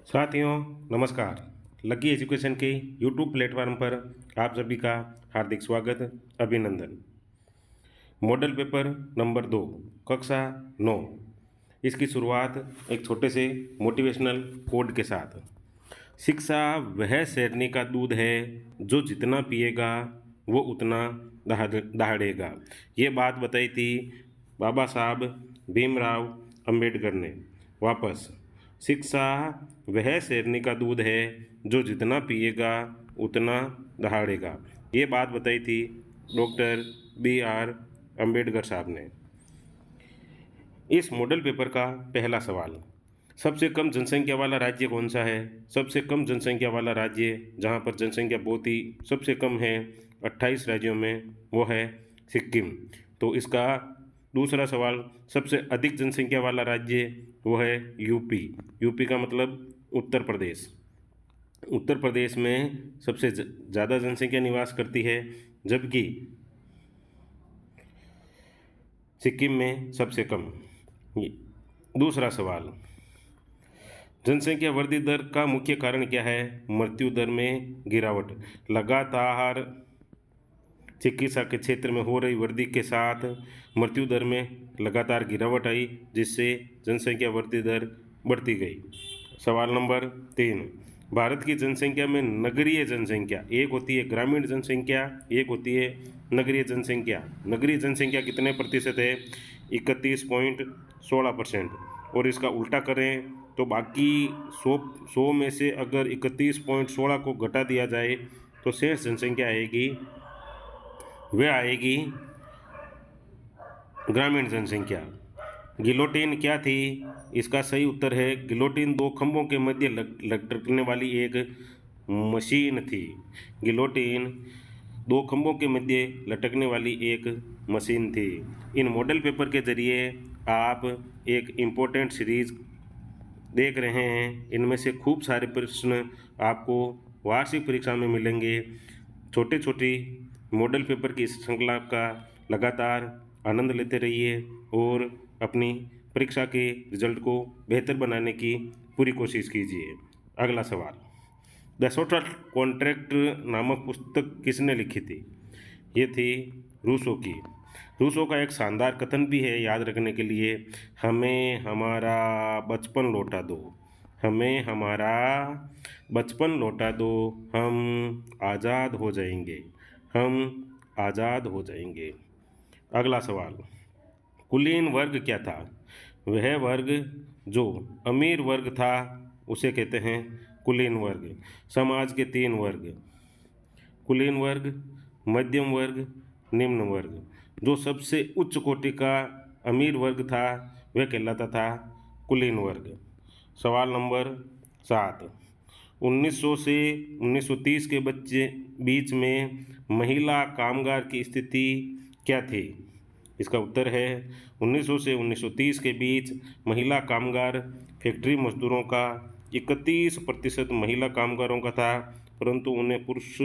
साथियों नमस्कार। Lucky education के यूट्यूब प्लेटफॉर्म पर आप सभी का हार्दिक स्वागत, अभिनंदन। मॉडल पेपर नंबर 2, कक्षा 9। इसकी शुरुआत एक छोटे से मोटिवेशनल कोड के साथ। शिक्षा वह शेरनी का दूध है जो जितना पिएगा वो उतना दहाड़ेगा। ये बात बताई थी बाबा साहब भीमराव अंबेडकर ने। वापस, शिक्षा वह शेरनी का दूध है जो जितना पिएगा उतना दहाड़ेगा। ये बात बताई थी डॉक्टर BR अंबेडकर साहब ने। इस मॉडल पेपर का पहला सवाल, सबसे कम जनसंख्या वाला राज्य कौन सा है? सबसे कम जनसंख्या वाला राज्य जहाँ पर जनसंख्या बहुत ही सबसे कम है 28 राज्यों में, वो है सिक्किम। तो इसका दूसरा सवाल, सबसे अधिक जनसंख्या वाला राज्य वो है यूपी। यूपी का मतलब उत्तर प्रदेश। उत्तर प्रदेश में सबसे ज़्यादा जनसंख्या निवास करती है, जबकि सिक्किम में सबसे कम। दूसरा सवाल, जनसंख्या वृद्धि दर का मुख्य कारण क्या है? मृत्यु दर में गिरावट। लगातार चिकित्सा के क्षेत्र में हो रही वृद्धि के साथ मृत्यु दर में लगातार गिरावट आई, जिससे जनसंख्या वृद्धि दर बढ़ती गई। सवाल नंबर 3, भारत की जनसंख्या में नगरीय जनसंख्या, एक होती है ग्रामीण जनसंख्या, एक होती है नगरीय जनसंख्या। नगरीय जनसंख्या कितने प्रतिशत है? 31.16%। और इसका उल्टा करें तो बाकी 100 में से अगर 31.16 को घटा दिया जाए तो शेष जनसंख्या आएगी, वह आएगी ग्रामीण जनसंख्या। गिलोटिन क्या थी? इसका सही उत्तर है गिलोटिन 2 खंभों के मध्य लटकने वाली एक मशीन थी। गिलोटिन 2 खंभों के मध्य लटकने वाली एक मशीन थी। इन मॉडल पेपर के जरिए आप एक इम्पोर्टेंट सीरीज देख रहे हैं। इनमें से खूब सारे प्रश्न आपको वार्षिक परीक्षा में मिलेंगे। छोटे छोटी मॉडल पेपर की इस श्रृंखला का लगातार आनंद लेते रहिए और अपनी परीक्षा के रिजल्ट को बेहतर बनाने की पूरी कोशिश कीजिए। अगला सवाल, द सोशल कॉन्ट्रैक्ट नामक पुस्तक किसने लिखी थी? ये थी रूसो की। रूसो का एक शानदार कथन भी है याद रखने के लिए, हमें हमारा बचपन लौटा दो, हमें हमारा बचपन लौटा दो, हम आज़ाद हो जाएंगे, हम आज़ाद हो जाएंगे। अगला सवाल, कुलीन वर्ग क्या था? वह वर्ग जो अमीर वर्ग था उसे कहते हैं कुलीन वर्ग। समाज के 3 वर्ग, कुलीन वर्ग, मध्यम वर्ग, निम्न वर्ग। जो सबसे उच्च कोटि का अमीर वर्ग था वह कहलाता था कुलीन वर्ग। सवाल नंबर 7, 1900 से 1930 के बीच में महिला कामगार की स्थिति क्या थी? इसका उत्तर है 1900 से 1930 के बीच महिला कामगार फैक्ट्री मजदूरों का 31% महिला कामगारों का था, परंतु उन्हें पुरुष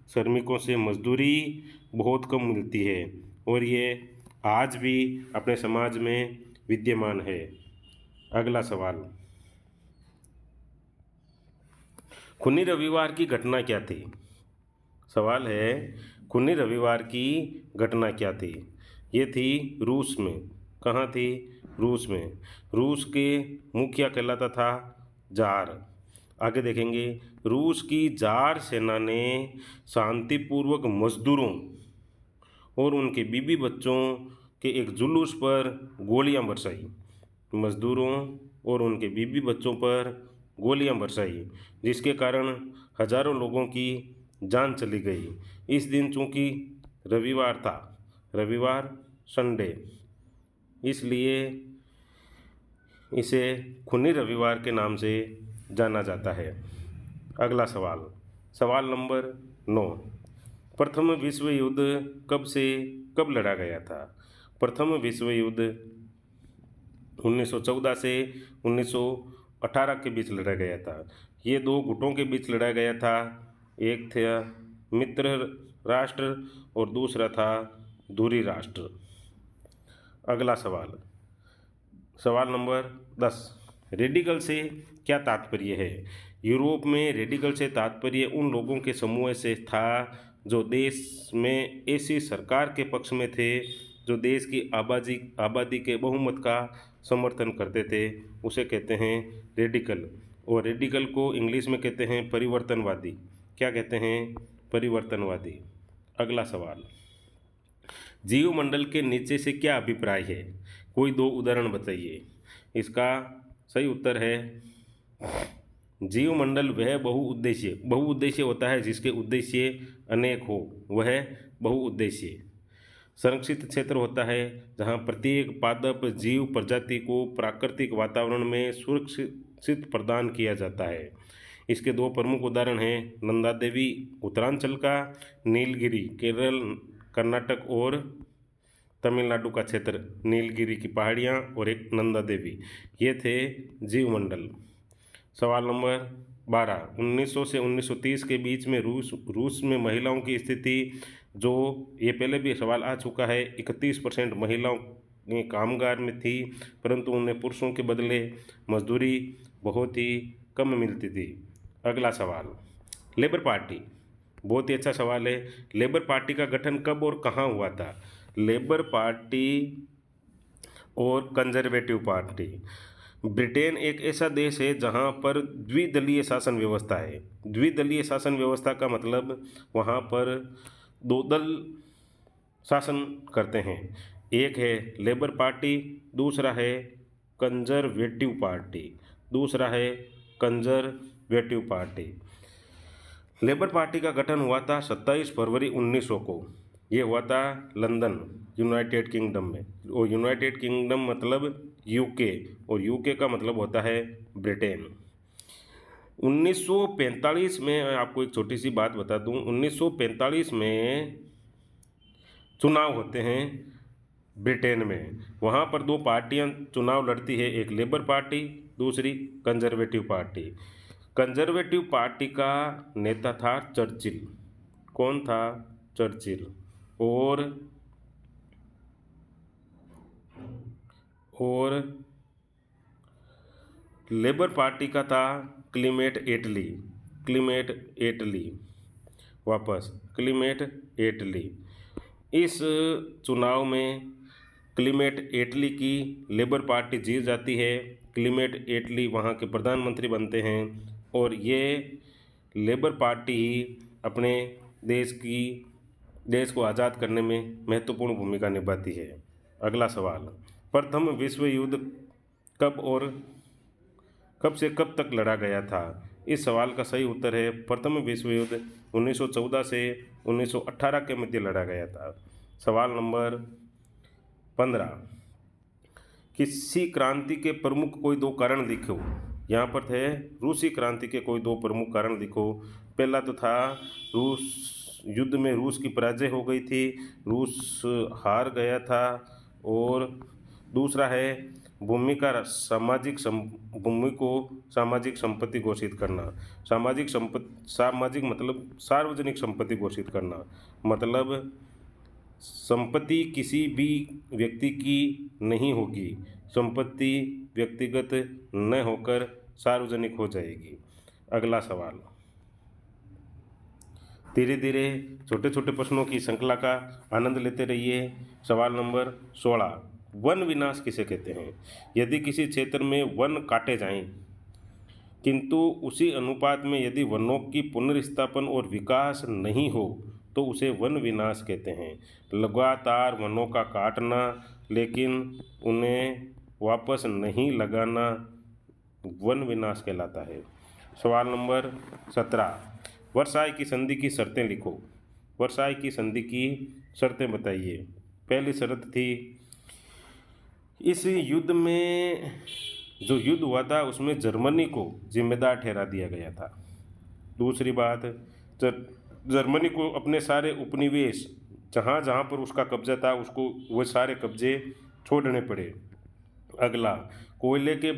श्रमिकों से मजदूरी बहुत कम मिलती है और ये आज भी अपने समाज में विद्यमान है। अगला सवाल, खूनी रविवार की घटना क्या थी? सवाल है खूनी रविवार की घटना क्या थी? ये थी रूस में। कहाँ थी? रूस में। रूस के मुखिया कहलाता था जार। आगे देखेंगे, रूस की जार सेना ने शांतिपूर्वक मजदूरों और उनके बीबी बच्चों के एक जुलूस पर गोलियां बरसाई। मजदूरों और उनके बीबी बच्चों पर गोलियां बरसाई, जिसके कारण हजारों लोगों की जान चली गई। इस दिन चूंकि रविवार था, रविवार संडे, इसलिए इसे खूनी रविवार के नाम से जाना जाता है। अगला सवाल, सवाल नंबर 9, प्रथम विश्व युद्ध कब से कब लड़ा गया था? प्रथम विश्व युद्ध 1914 से 1918 के बीच लड़ा गया था। ये 2 गुटों के बीच लड़ा गया था। एक था मित्र राष्ट्र और दूसरा था धुरी राष्ट्र। अगला सवाल, सवाल नंबर 10, रेडिकल से क्या तात्पर्य है? यूरोप में रेडिकल से तात्पर्य उन लोगों के समूह से था जो देश में ऐसी सरकार के पक्ष में थे जो देश की आबादी के बहुमत का समर्थन करते थे, उसे कहते हैं रेडिकल। और रेडिकल को इंग्लिश में कहते हैं परिवर्तनवादी। क्या कहते हैं? परिवर्तनवादी। अगला सवाल, जीवमंडल के नीचे से क्या अभिप्राय है? कोई दो उदाहरण बताइए। इसका सही उत्तर है जीवमंडल वह बहुउद्देश्य होता है जिसके उद्देश्य अनेक हो, वह बहुउद्देश्य। संरक्षित क्षेत्र होता है जहाँ प्रत्येक पादप जीव प्रजाति को प्राकृतिक वातावरण में सुरक्षित प्रदान किया जाता है। इसके दो प्रमुख उदाहरण हैं नंदा देवी उत्तरांचल का, नीलगिरी केरल कर्नाटक और तमिलनाडु का क्षेत्र, नीलगिरी की पहाड़ियाँ और एक नंदा देवी, ये थे जीवमंडल। सवाल नंबर 12, 1900 से 1930 के बीच में रूस में महिलाओं की स्थिति, जो ये पहले भी सवाल आ चुका है, 31% महिलाओं कामगार में थी, परंतु उन्हें पुरुषों के बदले मजदूरी बहुत ही कम मिलती थी। अगला सवाल, लेबर पार्टी, बहुत ही अच्छा सवाल है। लेबर पार्टी का गठन कब और कहाँ हुआ था? लेबर पार्टी और कंजर्वेटिव पार्टी। ब्रिटेन एक ऐसा देश है जहाँ पर द्विदलीय शासन व्यवस्था है। द्विदलीय शासन व्यवस्था का मतलब वहाँ पर दो दल शासन करते हैं, एक है लेबर पार्टी, दूसरा है कंजर्वेटिव पार्टी। लेबर पार्टी का गठन हुआ था 27 फरवरी 1900 को। ये हुआ था लंदन, यूनाइटेड किंगडम में। और यूनाइटेड किंगडम मतलब यूके, और यूके का मतलब होता है ब्रिटेन। 1945 में आपको एक छोटी सी बात बता दूं, 1945 में चुनाव होते हैं ब्रिटेन में। वहाँ पर दो पार्टियां चुनाव लड़ती है, एक लेबर पार्टी, दूसरी कंजर्वेटिव पार्टी। कंजर्वेटिव पार्टी का नेता था चर्चिल। कौन था? चर्चिल। और लेबर पार्टी का था क्लीमेट एटली। इस चुनाव में क्लीमेट एटली की लेबर पार्टी जीत जाती है। क्लीमेट एटली वहाँ के प्रधानमंत्री बनते हैं और ये लेबर पार्टी ही अपने देश को आज़ाद करने में महत्वपूर्ण भूमिका निभाती है। अगला सवाल, प्रथम विश्व युद्ध कब से कब तक लड़ा गया था? इस सवाल का सही उत्तर है प्रथम विश्व युद्ध 1914 से 1918 के मध्य लड़ा गया था। सवाल नंबर 15, किसी क्रांति के प्रमुख कोई दो कारण लिखो। यहाँ पर थे रूसी क्रांति के कोई दो प्रमुख कारण लिखो। पहला तो था युद्ध में रूस की पराजय हो गई थी, रूस हार गया था। और दूसरा है भूमि को सामाजिक संपत्ति घोषित करना। सामाजिक मतलब सार्वजनिक संपत्ति घोषित करना, मतलब संपत्ति किसी भी व्यक्ति की नहीं होगी, संपत्ति व्यक्तिगत न होकर सार्वजनिक हो जाएगी। अगला सवाल, धीरे धीरे छोटे छोटे प्रश्नों की श्रृंखला का आनंद लेते रहिए। सवाल नंबर 16, वन विनाश किसे कहते हैं? यदि किसी क्षेत्र में वन काटे जाएं, किंतु उसी अनुपात में यदि वनों की पुनर्स्थापन और विकास नहीं हो तो उसे वन विनाश कहते हैं। लगातार वनों का काटना लेकिन उन्हें वापस नहीं लगाना वन विनाश कहलाता है। सवाल नंबर 17, वर्साई की संधि की शर्तें लिखो। वर्साई की संधि की शर्तें बताइए। पहली शर्त थी, इस युद्ध में जो युद्ध हुआ था उसमें जर्मनी को जिम्मेदार ठहरा दिया गया था। दूसरी बात, जर्मनी को अपने सारे उपनिवेश जहाँ जहाँ पर उसका कब्जा था उसको वो सारे कब्जे छोड़ने पड़े। अगला, कोयले के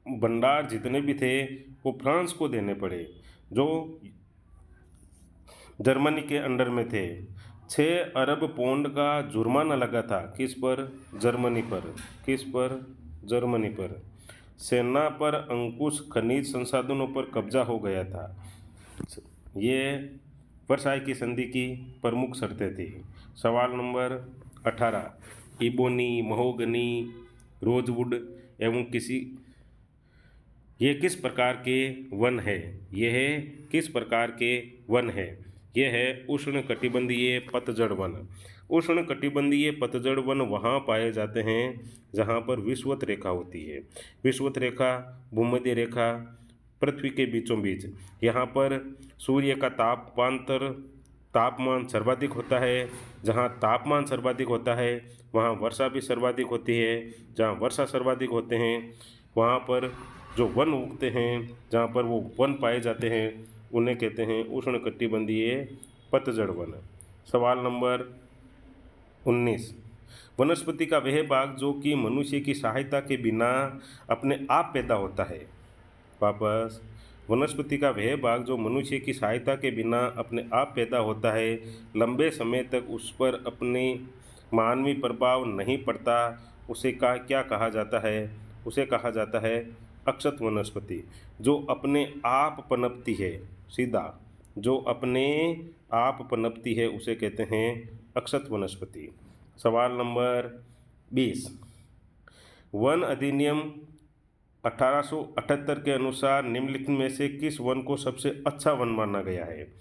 भंडार जितने भी थे वो फ्रांस को देने पड़े जो जर्मनी के अंडर में थे। 6 अरब पौंड का जुर्माना लगा था, किस पर? जर्मनी पर। किस पर? जर्मनी पर। सेना पर अंकुश खनिज संसाधनों पर कब्जा हो गया था। ये वर्साई की संधि की प्रमुख शर्तें थी। सवाल नंबर 18, इबोनी, महोगनी, रोजवुड एवं ये किस प्रकार के वन है? यह किस प्रकार के वन है? यह है उष्णकटिबंधीय पतझड़ वन। उष्णकटिबंधीय पतझड़ वन वहाँ पाए जाते हैं जहाँ पर विषुवत रेखा होती है। विषुवत रेखा, भूमध्य रेखा, पृथ्वी के बीचों बीच। यहाँ पर सूर्य का तापमान सर्वाधिक होता है। जहाँ तापमान सर्वाधिक होता है वहाँ वर्षा भी सर्वाधिक होती है। जहाँ वर्षा सर्वाधिक होते हैं वहाँ पर जो वन उगते हैं, जहाँ पर वो वन पाए जाते हैं, उन्हें कहते हैं उष्णकटिबंधीय पतझड़ वन। सवाल नंबर 19, वनस्पति का वह भाग जो कि मनुष्य की सहायता के बिना अपने आप पैदा होता है। वापस, वनस्पति का वह भाग जो मनुष्य की सहायता के बिना अपने आप पैदा होता है, लंबे समय तक उस पर अपने मानवीय प्रभाव नहीं पड़ता, उसे क्या कहा जाता है? उसे कहा जाता है अक्षत वनस्पति। जो अपने आप पनपती है, सीधा जो अपने आप पनपती है उसे कहते हैं अक्षत वनस्पति। सवाल नंबर 20, वन अधिनियम 1878 के अनुसार निम्नलिखित में से किस वन को सबसे अच्छा वन माना गया है?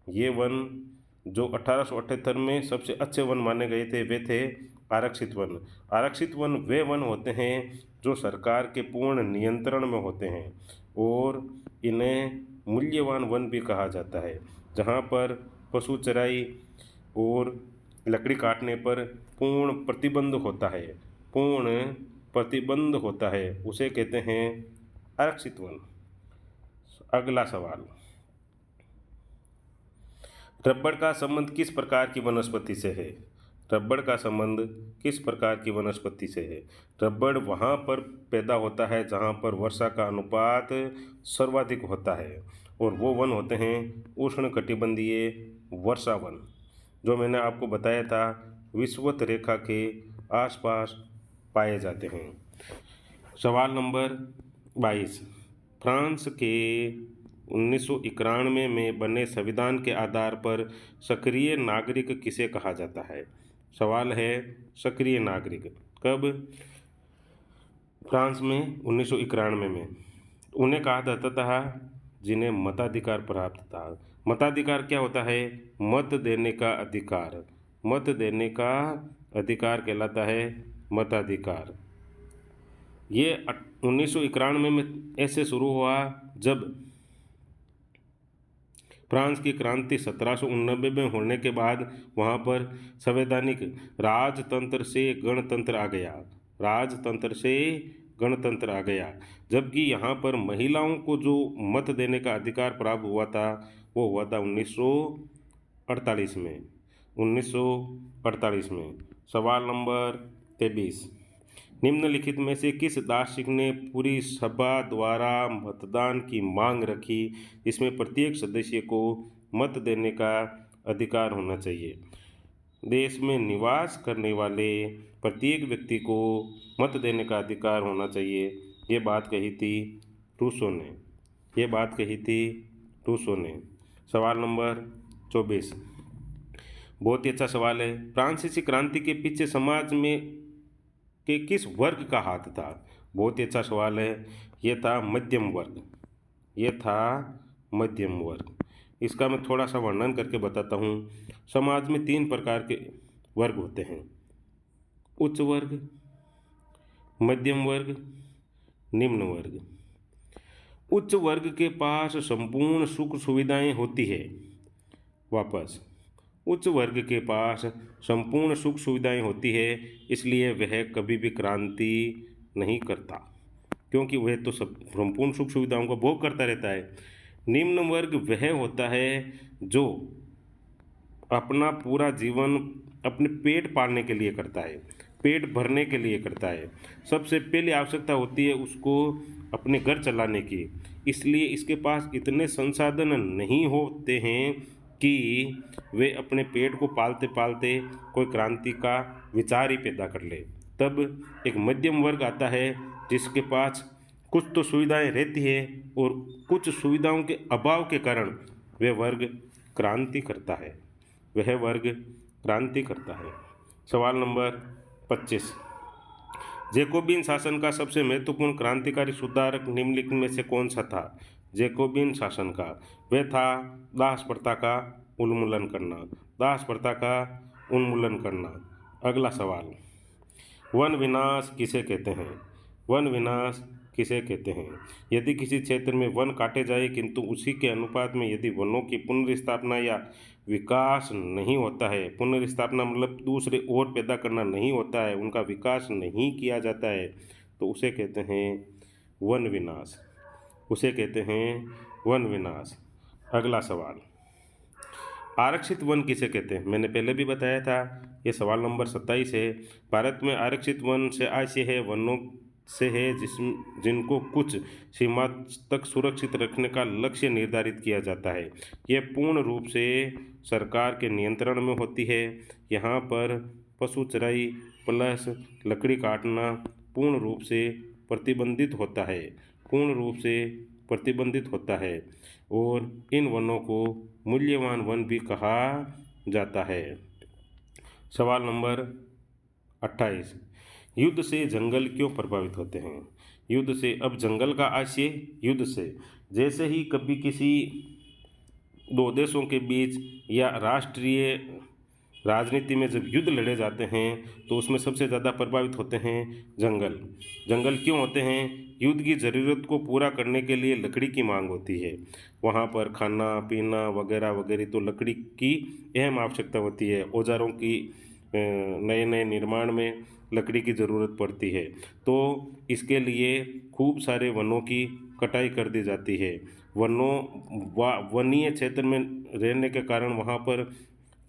ये वन जो 1878 में सबसे अच्छे वन माने गए थे वे थे आरक्षित वन। आरक्षित वन वे वन होते हैं जो सरकार के पूर्ण नियंत्रण में होते हैं और इन्हें मूल्यवान वन भी कहा जाता है। जहाँ पर पशु चराई और लकड़ी काटने पर पूर्ण प्रतिबंध होता है, उसे कहते हैं आरक्षित वन। अगला सवाल, रबड़ का संबंध किस प्रकार की वनस्पति से है? रबड़ का संबंध किस प्रकार की वनस्पति से है? रबड़ वहाँ पर पैदा होता है जहाँ पर वर्षा का अनुपात सर्वाधिक होता है और वो वन होते हैं उष्णकटिबंधीय वर्षा वन, जो मैंने आपको बताया था विषुवत रेखा के आसपास पाए जाते हैं। सवाल नंबर 22, फ्रांस के 1991 में बने संविधान के आधार पर सक्रिय नागरिक किसे कहा जाता है? सवाल है सक्रिय नागरिक कब? फ्रांस में 1991 में उन्हें कहा जाता था जिन्हें मताधिकार प्राप्त था। मताधिकार क्या होता है? मत देने का अधिकार। मत देने का अधिकार कहलाता है मताधिकार। ये 1991 में ऐसे शुरू हुआ जब फ्रांस की क्रांति 1789 में होने के बाद वहाँ पर संवैधानिक राजतंत्र से गणतंत्र आ गया। राजतंत्र से गणतंत्र आ गया, जबकि यहाँ पर महिलाओं को जो मत देने का अधिकार प्राप्त हुआ था वो हुआ था 1948 में। 1948 में। सवाल नंबर 23, निम्नलिखित में से किस दार्शनिक ने पूरी सभा द्वारा मतदान की मांग रखी, इसमें प्रत्येक सदस्य को मत देने का अधिकार होना चाहिए? देश में निवास करने वाले प्रत्येक व्यक्ति को मत देने का अधिकार होना चाहिए। ये बात कही थी रूसो ने। सवाल नंबर 24, बहुत ही अच्छा सवाल है। फ्रांसीसी क्रांति के पीछे समाज में के किस वर्ग का हाथ था? बहुत ही अच्छा सवाल है। ये था मध्यम वर्ग। इसका मैं थोड़ा सा वर्णन करके बताता हूँ। समाज में 3 प्रकार के वर्ग होते हैं: उच्च वर्ग, मध्यम वर्ग, निम्न वर्ग। उच्च वर्ग के पास संपूर्ण सुख सुविधाएं होती है। वापस, उच्च वर्ग के पास संपूर्ण सुख सुविधाएं होती है, इसलिए वह कभी भी क्रांति नहीं करता, क्योंकि वह तो सब संपूर्ण सुख सुविधाओं का भोग करता रहता है। निम्न वर्ग वह होता है जो अपना पूरा जीवन अपने पेट पालने के लिए करता है, पेट भरने के लिए करता है। सबसे पहली आवश्यकता होती है उसको अपने घर चलाने की, इसलिए इसके पास इतने संसाधन नहीं होते हैं कि वे अपने पेट को पालते पालते कोई क्रांति का विचार ही पैदा कर ले। तब एक मध्यम वर्ग आता है जिसके पास कुछ तो सुविधाएं रहती है और कुछ सुविधाओं के अभाव के कारण वह वर्ग क्रांति करता है, वह वर्ग क्रांति करता है। सवाल नंबर 25, जैकोबिन शासन का सबसे महत्वपूर्ण क्रांतिकारी सुधारक निम्नलिखित में से कौन सा था? जैकोबिन शासन का वह था दास प्रथा का उन्मूलन करना, दास प्रथा का उन्मूलन करना। अगला सवाल, वन विनाश किसे कहते हैं? वन विनाश किसे कहते हैं? यदि किसी क्षेत्र में वन काटे जाए किंतु उसी के अनुपात में यदि वनों की पुनर्स्थापना या विकास नहीं होता है, पुनर्स्थापना मतलब दूसरे और पैदा करना नहीं होता है, उनका विकास नहीं किया जाता है, तो उसे कहते हैं वन विनाश, उसे कहते हैं वन विनाश। अगला सवाल, आरक्षित वन किसे कहते हैं? मैंने पहले भी बताया था, ये सवाल नंबर 27 है। भारत में आरक्षित वन से आशय है वनों से है जिनको कुछ सीमा तक सुरक्षित रखने का लक्ष्य निर्धारित किया जाता है। यह पूर्ण रूप से सरकार के नियंत्रण में होती है। यहाँ पर पशु चराई प्लस लकड़ी काटना पूर्ण रूप से प्रतिबंधित होता है, पूर्ण रूप से प्रतिबंधित होता है, और इन वनों को मूल्यवान वन भी कहा जाता है। सवाल नंबर 28, युद्ध से जंगल क्यों प्रभावित होते हैं? युद्ध से, अब जंगल का आशय युद्ध से, जैसे ही कभी किसी दो देशों के बीच या राष्ट्रीय राजनीति में जब युद्ध लड़े जाते हैं तो उसमें सबसे ज़्यादा प्रभावित होते हैं जंगल। जंगल क्यों होते हैं? युद्ध की ज़रूरत को पूरा करने के लिए लकड़ी की मांग होती है, वहाँ पर खाना पीना वगैरह वगैरह, तो लकड़ी की अहम आवश्यकता होती है। औजारों की नए नए निर्माण में लकड़ी की ज़रूरत पड़ती है, तो इसके लिए खूब सारे वनों की कटाई कर दी जाती है। वनीय क्षेत्र में रहने के कारण वहाँ पर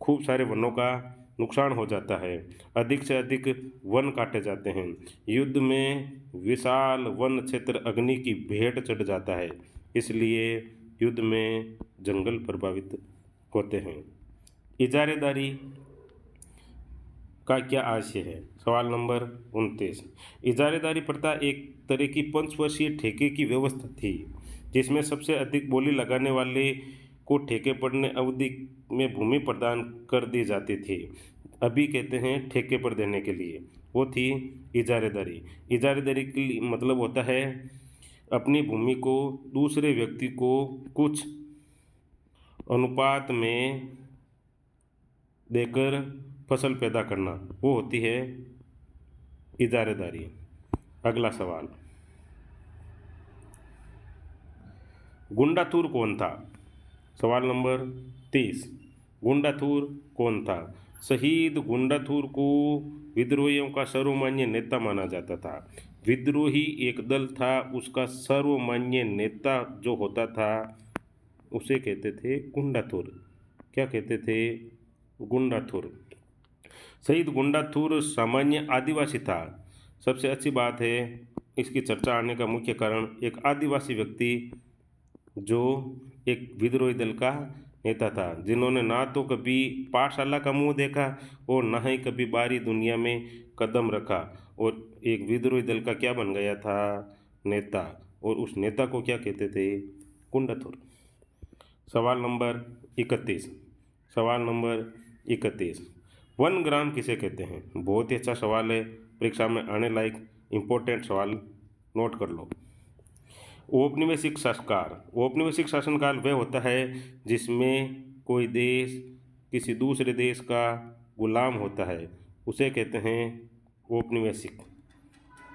खूब सारे वनों का नुकसान हो जाता है, अधिक से अधिक वन काटे जाते हैं। युद्ध में विशाल वन क्षेत्र अग्नि की भेंट चढ़ जाता है, इसलिए युद्ध में जंगल प्रभावित होते हैं। इजारेदारी का क्या आशय है? सवाल नंबर 29, इजारेदारी प्रथा एक तरह की पंचवर्षीय ठेके की व्यवस्था थी जिसमें सबसे अधिक बोली लगाने वाले को ठेके पड़ने अवधि में भूमि प्रदान कर दी जाती थी। अभी कहते हैं ठेके पर देने के लिए, वो थी इजारेदारी। इजारेदारी की मतलब होता है अपनी भूमि को दूसरे व्यक्ति को कुछ अनुपात में देकर फसल पैदा करना, वो होती है इजारेदारी। अगला सवाल, गुंडाथुर कौन था? सवाल नंबर 30, गुंडाथुर कौन था? शहीद गुंडाथुर को विद्रोहियों का सर्वमान्य नेता माना जाता था। विद्रोही एक दल था, उसका सर्वमान्य नेता जो होता था उसे कहते थे गुंडाथुर। क्या कहते थे? गुंडाथुर। शहीद गुंडाथुर सामान्य आदिवासी था। सबसे अच्छी बात है, इसकी चर्चा आने का मुख्य कारण एक आदिवासी व्यक्ति जो एक विद्रोही दल का नेता था, जिन्होंने ना तो कभी पाठशाला का मुंह देखा और ना ही कभी बाहरी दुनिया में कदम रखा, और एक विद्रोही दल का क्या बन गया था? नेता। और उस नेता को क्या कहते थे? गुंडाथुर। सवाल नंबर 31, सवाल नंबर 31, वन ग्राम किसे कहते हैं? बहुत ही अच्छा सवाल है, परीक्षा में आने लायक इम्पोर्टेंट सवाल, नोट कर लो। औपनिवेशिक शासनकाल, औपनिवेशिक शासनकाल वह होता है जिसमें कोई देश किसी दूसरे देश का गुलाम होता है, उसे कहते हैं औपनिवेशिक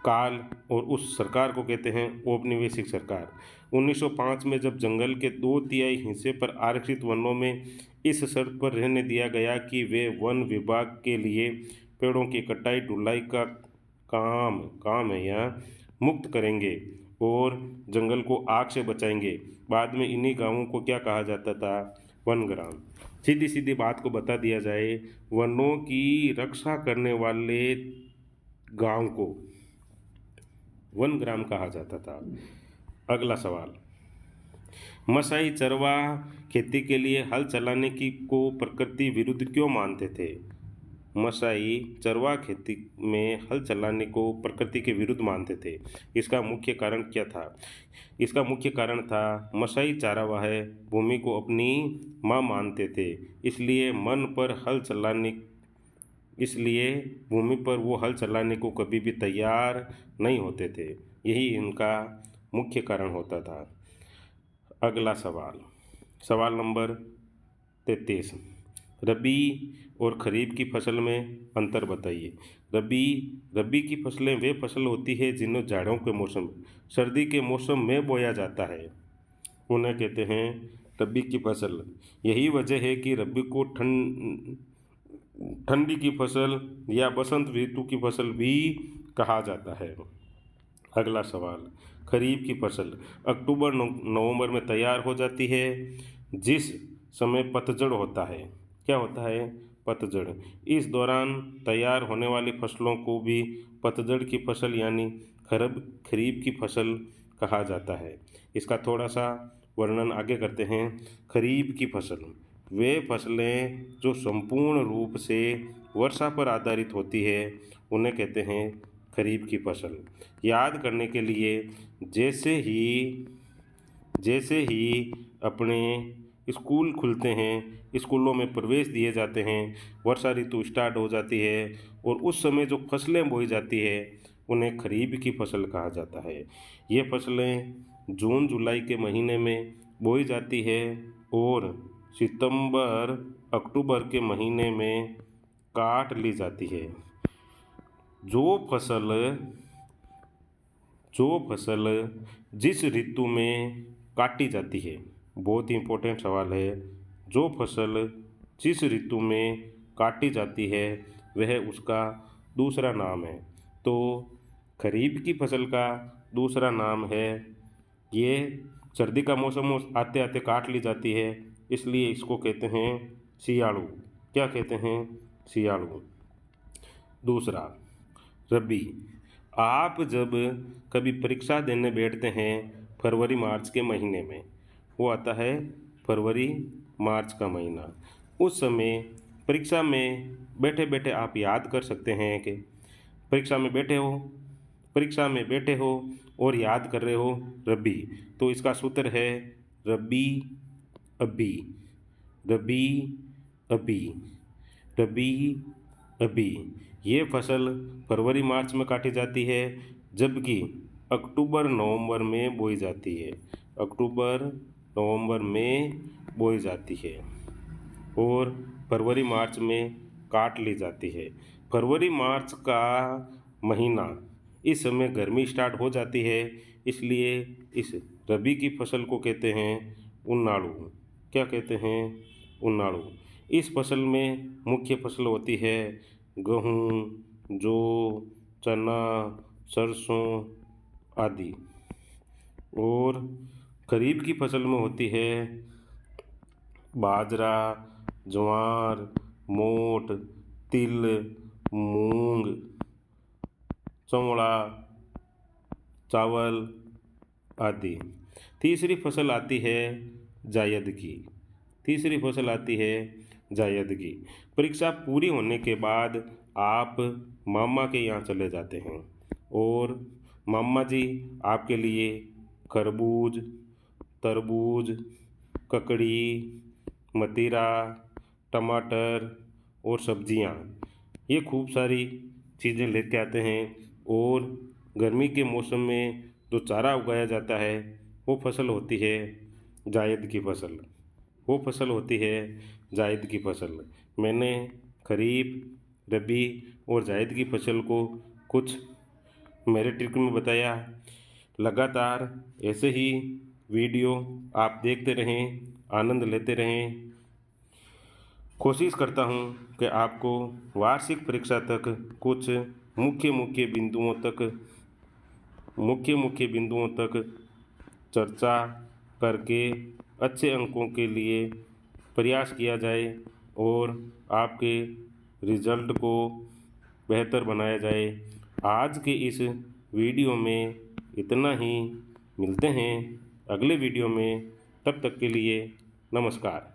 काल, और उस सरकार को कहते हैं औपनिवेशिक सरकार। 1905 में जब जंगल के 2/3 हिस्से पर आरक्षित वनों में इस शर्त पर रहने दिया गया कि वे वन विभाग के लिए पेड़ों की कटाई ढुलाई का काम है यहाँ मुक्त करेंगे और जंगल को आग से बचाएंगे, बाद में इन्हीं गांवों को क्या कहा जाता था? One gram. सीधी सीधी बात को बता दिया जाए, वनों की रक्षा करने वाले गांव को वन ग्राम कहा जाता था। अगला सवाल, मसाई चरवाह खेती के लिए हल चलाने की को प्रकृति विरुद्ध क्यों मानते थे? मसाई चरवाह खेती में हल चलाने को प्रकृति के विरुद्ध मानते थे। इसका मुख्य कारण क्या था? इसका मुख्य कारण था मसाई चरवाह भूमि को अपनी माँ मानते थे, इसलिए भूमि पर वो हल चलाने को कभी भी तैयार नहीं होते थे। यही इनका मुख्य कारण होता था। अगला सवाल, सवाल नंबर 33, रबी और खरीफ की फसल में अंतर बताइए। रबी की फसलें वे फसल होती है जिन्हें जाड़ों के मौसम, सर्दी के मौसम में बोया जाता है, उन्हें कहते हैं रबी की फसल। यही वजह है कि रबी को ठंडी की फसल या बसंत ऋतु की फसल भी कहा जाता है। अगला सवाल, खरीफ की फसल अक्टूबर नवंबर में तैयार हो जाती है, जिस समय पतझड़ होता है। क्या होता है? पतझड़। इस दौरान तैयार होने वाली फसलों को भी पतझड़ की फसल यानी खरीफ की फसल कहा जाता है। इसका थोड़ा सा वर्णन आगे करते हैं। खरीफ की फसल वे फसलें जो संपूर्ण रूप से वर्षा पर आधारित होती है, उन्हें कहते हैं खरीफ की फसल। याद करने के लिए, जैसे ही अपने स्कूल खुलते हैं, स्कूलों में प्रवेश दिए जाते हैं, वर्षा ऋतु स्टार्ट हो जाती है और उस समय जो फसलें बोई जाती है उन्हें खरीफ की फसल कहा जाता है। ये फसलें जून जुलाई के महीने में बोई जाती है और सितंबर अक्टूबर के महीने में काट ली जाती है। जो फसल जिस ऋतु में काटी जाती है, बहुत ही इम्पोर्टेंट सवाल है। जो फसल जिस ऋतु में काटी जाती है वह उसका दूसरा नाम है। तो खरीफ की फसल का दूसरा नाम है, ये सर्दी का मौसम आते आते काट ली जाती है, इसलिए इसको कहते हैं सियाड़ू। क्या कहते हैं? सियाड़ू। दूसरा, रबी। आप जब कभी परीक्षा देने बैठते हैं फरवरी मार्च के महीने में, वो आता है फरवरी मार्च का महीना, उस समय परीक्षा में बैठे बैठे आप याद कर सकते हैं कि परीक्षा में बैठे हो और याद कर रहे हो रबी, तो इसका सूत्र है रबी अभी, रबी अभी, रबी अभी। ये फसल फरवरी मार्च में काटी जाती है, जबकि अक्टूबर नवंबर में बोई जाती है। अक्टूबर नवंबर में बोई जाती है और फरवरी मार्च में काट ली जाती है। फरवरी मार्च का महीना, इस समय गर्मी स्टार्ट हो जाती है, इसलिए इस रबी की फसल को कहते हैं उनाड़ू। क्या कहते हैं? उनाड़ू। इस फसल में मुख्य फसल होती है गेहूँ, जौ, चना, सरसों आदि। और खरीफ की फसल में होती है बाजरा, ज्वार, मोट, तिल, मूंग, चवड़ा, चावल आदि। तीसरी फसल आती है जायद की। तीसरी फसल आती है जायद की। परीक्षा पूरी होने के बाद आप मामा के यहाँ चले जाते हैं और मामा जी आपके लिए खरबूज, तरबूज, ककड़ी, मतीरा, टमाटर और सब्जियाँ, ये खूब सारी चीज़ें लेके आते हैं। और गर्मी के मौसम में जो चारा उगाया जाता है वो फसल होती है जायद की फसल। वो फसल होती है जायद की फसल। मैंने खरीफ, रबी और जायद की फसल को कुछ मेरे ट्रिक में बताया। लगातार ऐसे ही वीडियो आप देखते रहें, आनंद लेते रहें। कोशिश करता हूँ कि आपको वार्षिक परीक्षा तक कुछ मुख्य मुख्य बिंदुओं तक चर्चा करके अच्छे अंकों के लिए प्रयास किया जाए और आपके रिजल्ट को बेहतर बनाया जाए। आज के इस वीडियो में इतना ही। मिलते हैं अगले वीडियो में, तब तक के लिए नमस्कार।